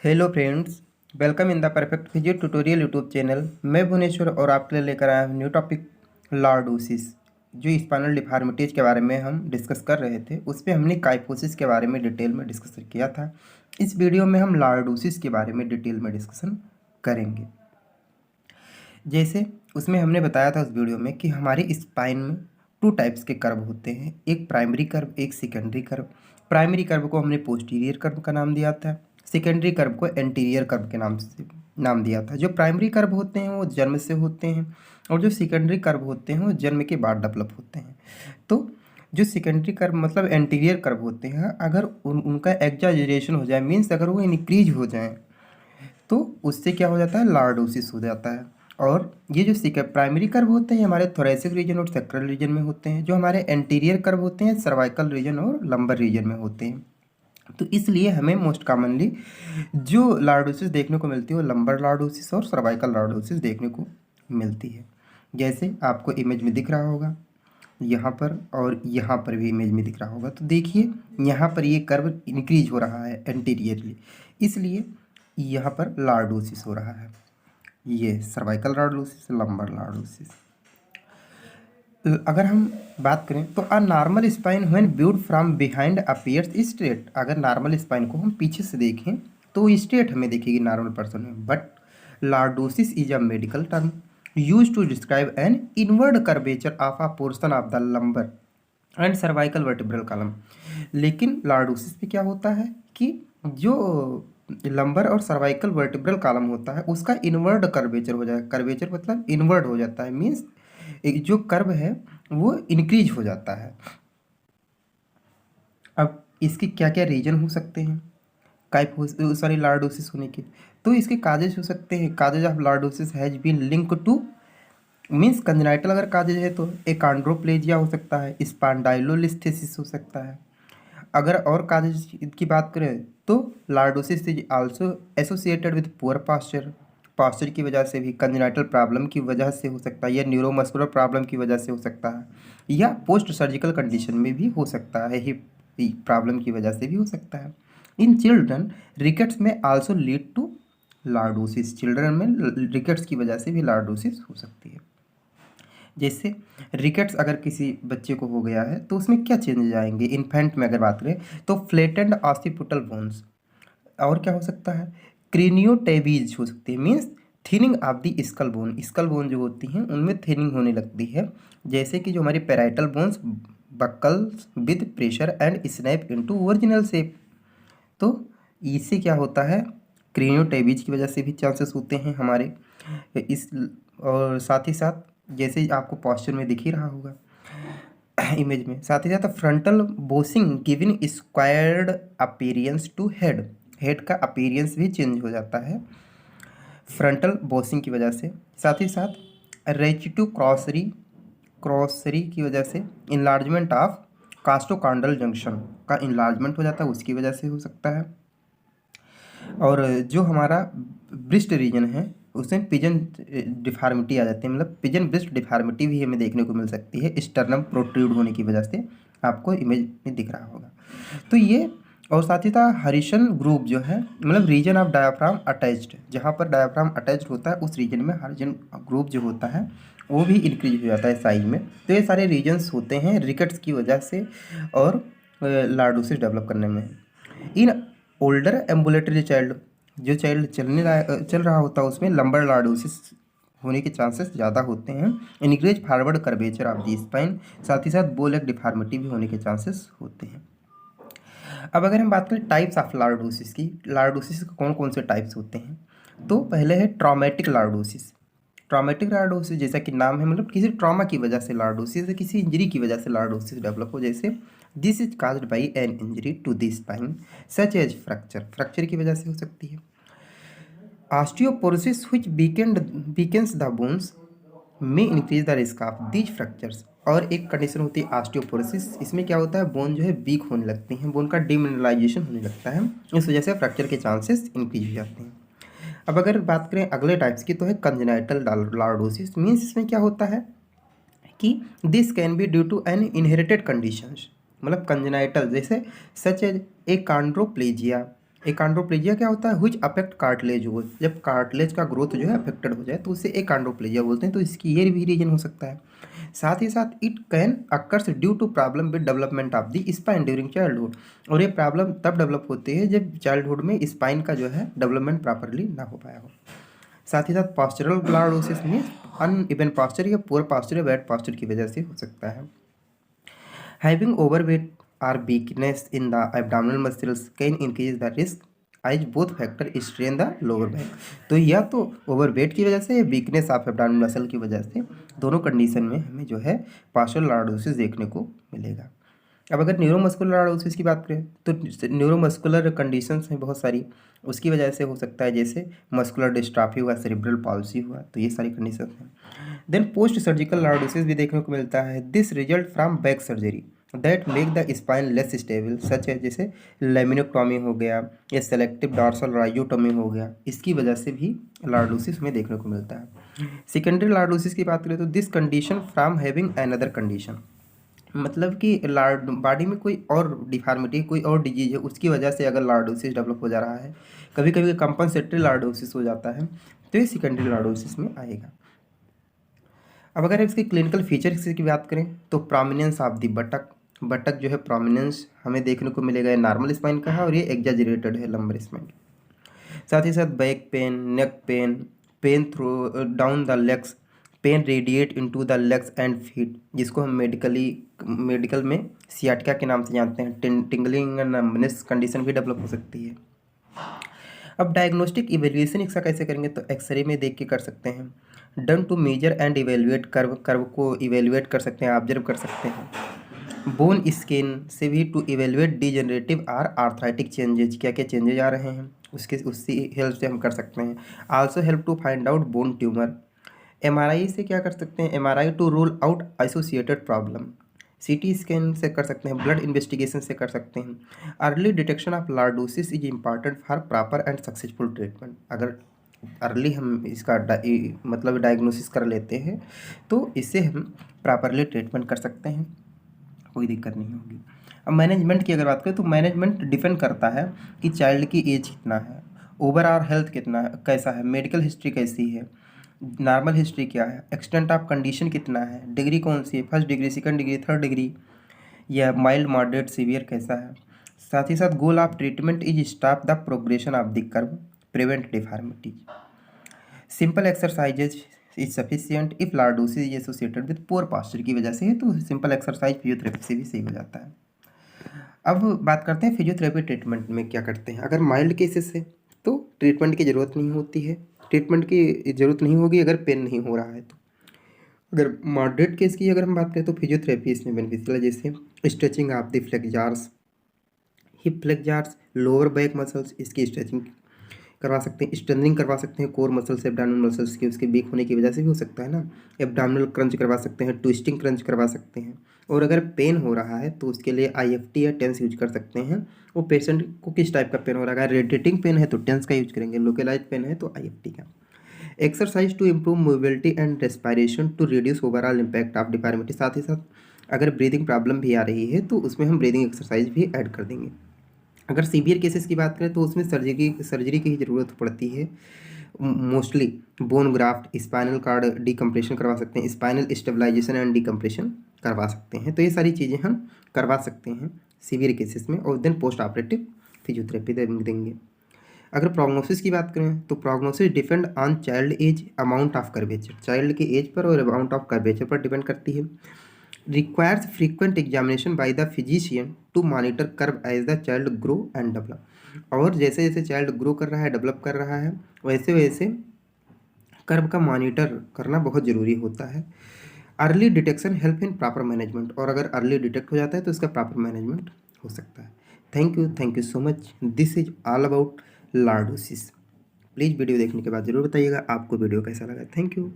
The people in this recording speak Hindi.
Hello friends, welcome in the perfect physio tutorial YouTube channel. मैं भुवनेश्वर और आपके लिए लेकर आया हूँ न्यू टॉपिक लॉर्डोसिस। जो स्पाइनल डिफॉर्मिटीज़ के बारे में हम डिस्कस कर रहे थे, उस पर हमने काइफोसिस के बारे में डिटेल में डिस्कस किया था। इस वीडियो में हम लॉर्डोसिस के बारे में डिटेल में डिस्कशन करेंगे। जैसे उसमें हमने बताया था उस वीडियो में कि हमारे स्पाइन में टू टाइप्स के कर्व होते हैं, एक प्राइमरी कर्व, एक सेकेंडरी कर्व। प्राइमरी कर्व को हमने पोस्टीरियर कर्व का नाम दिया था, सेकेंडरी कर्व को एंटीरियर कर्व के नाम से नाम दिया था। जो प्राइमरी कर्व होते हैं वो जन्म से होते हैं और जो सेकेंडरी कर्व होते हैं वो जन्म के बाद डेवलप होते हैं। तो जो सेकेंडरी कर्व मतलब एंटीरियर कर्व होते हैं, अगर उनका एग्जाजरेशन हो जाए, मीन्स अगर वो इंक्रीज हो जाए, तो उससे क्या हो जाता है, लॉर्डोसिस हो जाता है। और ये जो प्राइमरी कर्व होते हैं हमारे थोरेसिक रीजन और सैक्रल रीजन में होते हैं। जो हमारे एंटीरियर कर्व होते हैं सर्वाइकल रीजन और लंबर रीजन में होते हैं। तो इसलिए हमें मोस्ट कॉमनली जो लॉर्डोसिस देखने को मिलती है वो लंबर लॉर्डोसिस और सर्वाइकल लॉर्डोसिस देखने को मिलती है। जैसे आपको इमेज में दिख रहा होगा यहाँ पर, और यहाँ पर भी इमेज में दिख रहा होगा। तो देखिए यहाँ पर ये कर्व इंक्रीज हो रहा है एंटीरियरली, इसलिए यहाँ पर लॉर्डोसिस हो रहा है। ये सर्वाइकल लॉर्डोसिस, लंबर लॉर्डोसिस। अगर हम बात करें तो a normal spine when viewed from behind appears straight. अगर नॉर्मल स्पाइन को हम पीछे से देखें तो स्ट्रेट हमें दिखेगी नॉर्मल पर्सन में, but lordosis is a medical term use to describe an inward curvature of a portion of the lumbar and cervical vertebral column. लेकिन लॉर्डोसिस में क्या होता है कि जो लंबर और सर्वाइकल वर्टिब्रल कॉलम होता है उसका इनवर्ड कर्वेचर हो जाए। कर्वेचर मतलब इनवर्ड हो जाता है, मीन्स एक जो कर्व है वो इंक्रीज हो जाता है। अब इसके क्या क्या रीजन हो सकते हैं सॉरी लॉर्डोसिस होने के? तो इसके काजेज हो सकते हैं। Causes of lordosis has been link to, means congenital अगर काजेज है तो एकांड्रोप्लेजिया हो सकता है, स्पॉन्डाइलोलिस्थेसिस हो सकता है। अगर और काजेज की बात करें तो lordosis is also associated with poor posture. Posture की वजह से भी, कंजेनाइटल प्रॉब्लम की वजह से हो सकता है, या न्यूरोमस्कुलर प्रॉब्लम की वजह से हो सकता है, या पोस्ट सर्जिकल कंडीशन में भी हो सकता है, हिप प्रॉब्लम की वजह से भी हो सकता है। इन चिल्ड्रन रिकेट्स में also lead to lordosis. Children में रिकेट्स की वजह से भी लॉर्डोसिस हो सकती है। जैसे रिकेट्स अगर किसी बच्चे को हो गया है तो उसमें क्या चेंजेज आएंगे? इन्फेंट में अगर बात करें तो फ्लैटेंड ऑसिपिटल बोन्स, और क्या हो सकता है, क्रीनियोटेबीज हो सकती है, means thinning of the skull bone. Skull bone जो होती हैं उनमें थिनिंग होने लगती है। जैसे कि जो हमारी parietal bones buckles with pressure and snap into original shape. तो इससे क्या होता है, क्रेनियोटाइबिज की वजह से भी चांसेस होते हैं हमारे इस। और साथ ही साथ जैसे आपको पॉस्चर में दिख ही रहा होगा इमेज में, साथ ही साथ frontal bossing giving squared appearance to head. Head का अपीरियंस भी चेंज हो जाता है फ्रंटल बोसिंग की वजह से। साथ ही साथ रेचिटू क्रॉसरी क्रॉसरी की वजह से इनलार्जमेंट ऑफ कास्टोकांडल जंक्शन का इनलार्जमेंट हो जाता है, उसकी वजह से हो सकता है। और जो हमारा ब्रिस्ट रीजन है उसमें पिजन डिफार्मिटी आ जाती है, मतलब पिजन ब्रिस्ट डिफार्मिटी भी हमें देखने को मिल सकती है स्टर्नम प्रोट्रूड होने की वजह से, आपको इमेज में दिख रहा होगा। तो ये, और साथ ही साथ हरिशन ग्रुप जो है, मतलब रीजन ऑफ डायाफ्राम अटैच्ड, जहाँ पर डायाफ्राम अटैच्ड होता है उस रीजन में हरिजन ग्रुप जो होता है वो भी इंक्रीज हो जाता है साइज में। तो ये सारे रीजन्स होते हैं रिकेट्स की वजह से और लॉर्डोसिस डेवलप करने में। इन ओल्डर एम्बुलेटरी चाइल्ड, जो चाइल्ड चल रहा होता है उसमें लंबर लॉर्डोसिस होने के चांसेस ज़्यादा होते हैं। Increase forward curvature of the spine, साथ ही साथ बो लेग डिफॉर्मिटी भी होने के चांसेस होते हैं। अब अगर हम बात करें टाइप्स ऑफ लॉर्डोसिस की, लॉर्डोसिस के कौन कौन से टाइप्स होते हैं, तो पहले है ट्रॉमेटिक लॉर्डोसिस। ट्रॉमेटिक लॉर्डोसिस जैसा कि नाम है, मतलब किसी ट्रॉमा की वजह से लॉर्डोसिस या किसी इंजरी की वजह से लॉर्डोसिस डेवलप हो। जैसे this is caused by an injury to the spine such as fracture, fracture की वजह से हो सकती है। Osteoporosis which weakens the bones में increase the risk of these fractures. और एक कंडीशन होती है ऑस्टियोपोरोसिस, इसमें क्या होता है, बोन जो है वीक होने लगती हैं, बोन का डिमिनरलाइजेशन होने लगता है, इस वजह से फ्रैक्चर के चांसेस इंक्रीज हो जाते हैं। अब अगर बात करें अगले टाइप्स की तो है कंजेनाइटल लॉर्डोसिस। मीन्स इसमें क्या होता है कि this can be due to an inherited conditions, मतलब कंजेनाइटल जैसे सच एज एकांड्रोप्लेजिया, एकांड्रोप्लेजिया क्या होता है? व्हिच अफेक्ट कार्टिलेज हो, जब कार्टिलेज का ग्रोथ जो है अफेक्टेड हो जाए तो उसे एकांड्रोप्लेजिया बोलते हैं। तो इसकी ये भी रीजन हो सकता है। साथ ही साथ it can occurs due to problem with development of the spine during childhood, और ये प्रॉब्लम तब डेवलप होती है जब चाइल्डहुड में स्पाइन का जो है डेवलपमेंट प्रॉपरली ना हो पाया हो। साथ ही साथ पॉस्चरल लॉर्डोसिस में अनइवन पॉस्चर या पुअर पॉस्चर या बैड पॉस्चर की वजह से हो सकता है। Having overweight or weakness in the abdominal muscles can increase the risk as both factor strain the lower back। तो या तो ओवरवेट की वजह से या वीकनेस ऑफ एब्डोमिनल मसल की वजह से दोनों कंडीशन में हमें जो है पार्शियल लॉर्डोसिस देखने को मिलेगा। अब अगर न्यूरोमस्कुलर लॉर्डोसिस की बात करें तो न्यूरोमस्कुलर कंडीशंस हैं बहुत सारी, उसकी वजह से हो सकता है, जैसे मस्कुलर डिस्ट्रॉफी हुआ, सेरिब्रल पॉल्सी हुआ, तो ये सारी कंडीशंस हैं। देन पोस्ट सर्जिकल लॉर्डोसिस भी देखने को मिलता है। This result from back surgery that make the spine less stable, such है जैसे लेमिनोक्टॉमी हो गया या सेलेक्टिव डॉर्सल राइजोटोमी हो गया, इसकी वजह से भी लॉर्डोसिस हमें देखने को मिलता है। सेकेंडरी लॉर्डोसिस की बात करें तो this condition from having another condition, मतलब कि लार्ड बॉडी में कोई और डिफॉर्मिटी, कोई और डिजीज है, उसकी वजह से अगर लॉर्डोसिस डेवलप हो जा रहा है, कभी कभी कंपनसेटरी लॉर्डोसिस हो जाता है, तो ये सेकेंडरी लॉर्डोसिस में आएगा। अब अगर इसकी क्लिनिकल फीचर्स की बात करें तो प्रोमिनेंस ऑफ द बटक, बटक जो है प्रोमिनेंस हमें देखने को मिलेगा, नॉर्मल स्पाइन का है और ये एग्जैजरेटेड है लंबर स्पाइन। साथ ही साथ back pain, neck pain, pain through down the legs, pain radiate into the legs and feet, जिसको हम मेडिकल में सियाटिका के नाम से जानते हैं। टिंगलिंग एंड नंबनेस कंडीशन भी डेवलप हो सकती है। अब डायग्नोस्टिक इवेल्युएशन इसका कैसे करेंगे, तो एक्सरे में देख के कर सकते हैं। Done to measure and evaluate curve, curve को इवेल्युएट कर सकते हैं, ऑब्जर्व कर सकते हैं। बोन स्किन से भी टू इवेल्युएट डिजेनरेटिव और आर्थराइटिक चेंजेज, क्या क्या चेंजेज आ रहे हैं उसकी हेल्प से हम कर सकते हैं। Also help to find out bone tumour. MRI से क्या कर सकते हैं, MRI to rule out associated problem. CT scan से कर सकते हैं, ब्लड इन्वेस्टिगेशन से कर सकते हैं। Early detection of lordosis is important for proper and successful treatment. अगर अर्ली हम इसका मतलब डायग्नोसिस कर लेते हैं तो इससे हम प्रॉपरली ट्रीटमेंट कर सकते हैं, कोई दिक्कत नहीं होगी। अब मैनेजमेंट की अगर बात करें तो मैनेजमेंट डिपेंड करता है कि चाइल्ड की एज कितना है, ओवरऑल हेल्थ कितना है, कैसा है, मेडिकल हिस्ट्री कैसी है, नॉर्मल हिस्ट्री क्या है, एक्सटेंट ऑफ कंडीशन कितना है, डिग्री कौन सी है, first degree, second degree, third degree, या माइल्ड मॉडरेट सीवियर कैसा है। साथ ही साथ goal of treatment is stop the progression of the curve, prevent deformities. Simple exercises is sufficient if lordosis is associated with poor posture की वजह से है, तो सिंपल एक्सरसाइज फिजियोथेरेपी से भी सही हो जाता है। अब बात करते हैं फिजियोथेरेपी ट्रीटमेंट में क्या करते हैं। अगर माइल्ड केसेस है तो ट्रीटमेंट की ज़रूरत नहीं होती है, ट्रीटमेंट की ज़रूरत नहीं होगी अगर पेन नहीं हो रहा है तो। अगर मॉडरेट केस की अगर हम बात करें तो फिजियोथेरेपी इसमें बेनिफिशियल है, जैसे stretching of the flexors, hip flexors, lower back muscles, इसकी स्ट्रेचिंग करवा सकते हैं, स्ट्रेंथनिंग करवा सकते हैं कोर मसल्स, एब्डोमिनल मसल्स की, उसके वीक होने की वजह से भी हो सकता है ना। एब्डोमिनल क्रंच करवा सकते हैं, ट्विस्टिंग क्रंच करवा सकते हैं। और अगर पेन हो रहा है तो उसके लिए आईएफटी या टेंस यूज कर सकते हैं। वो पेशेंट को किस टाइप का पेन हो रहा है, अगर रेडिएटिंग पेन है तो टेंस का यूज करेंगे, लोकलाइज पेन है तो आईएफटी का। Exercise to improve mobility and respiration to reduce overall impact of deformity. साथ ही साथ अगर ब्रीदिंग प्रॉब्लम भी आ रही है तो उसमें हम ब्रीदिंग एक्सरसाइज भी ऐड कर देंगे। अगर सीवियर केसेस की बात करें तो उसमें सर्जरी की ही ज़रूरत पड़ती है mostly. Bone graft, spinal cord decompression करवा सकते हैं, स्पाइनल स्टेबलाइजेशन एंड डिकम्प्रेशन करवा सकते हैं। तो ये सारी चीज़ें हम करवा सकते हैं सीवियर केसेस में, और देन पोस्ट ऑपरेटिव फिजियोथेरेपी देंगे। अगर प्रोग्नोसिस की बात करें तो prognosis depend on child age, amount of curvature, child के एज पर और अमाउंट ऑफ कर्वेचर पर डिपेंड करती है। Requires frequent examination by the physician to monitor curve as the child grow and develop. और जैसे जैसे चाइल्ड ग्रो कर रहा है, डेवलप कर रहा है, वैसे वैसे कर्व का मॉनिटर करना बहुत ज़रूरी होता है। Early detection help in proper management, और अगर अर्ली डिटेक्ट हो जाता है तो इसका प्रॉपर मैनेजमेंट हो सकता है। Thank you so much. This is all about lordosis. Please video देखने के बाद ज़रूर बताइएगा आपको वीडियो कैसा लगा। Thank you.